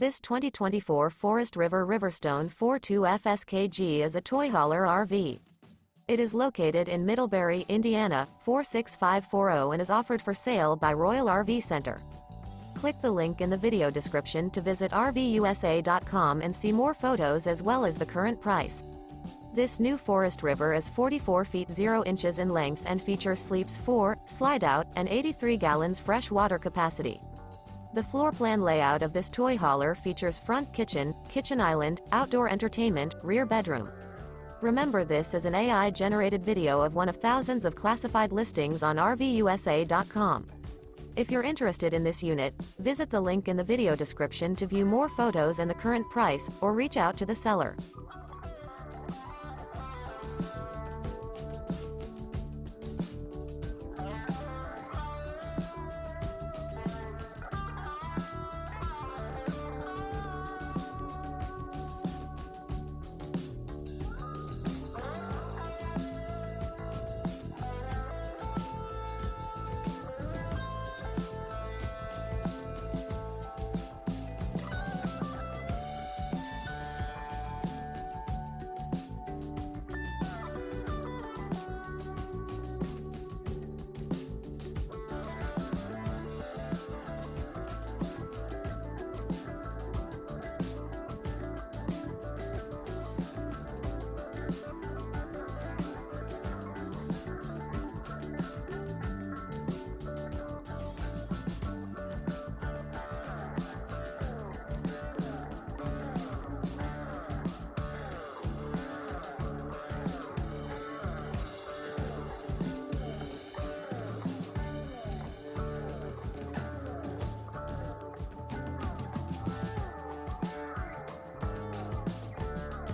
This 2024 Forest River RiverStone 42 FSKG is a toy hauler RV. It is located in Middlebury, Indiana, 46540 and is offered for sale by Royal RV Center. Click the link in the video description to visit RVUSA.com and see more photos as well as the current price. This new Forest River is 44 feet 0 inches in length and features sleeps 4, Slideout, and 83 gallons fresh water capacity. The floor plan layout of this toy hauler features front kitchen, kitchen island, outdoor entertainment, rear bedroom. Remember, this is an AI-generated video of one of thousands of classified listings on RVUSA.com. If you're interested in this unit, visit the link in the video description to view more photos and the current price, or reach out to the seller.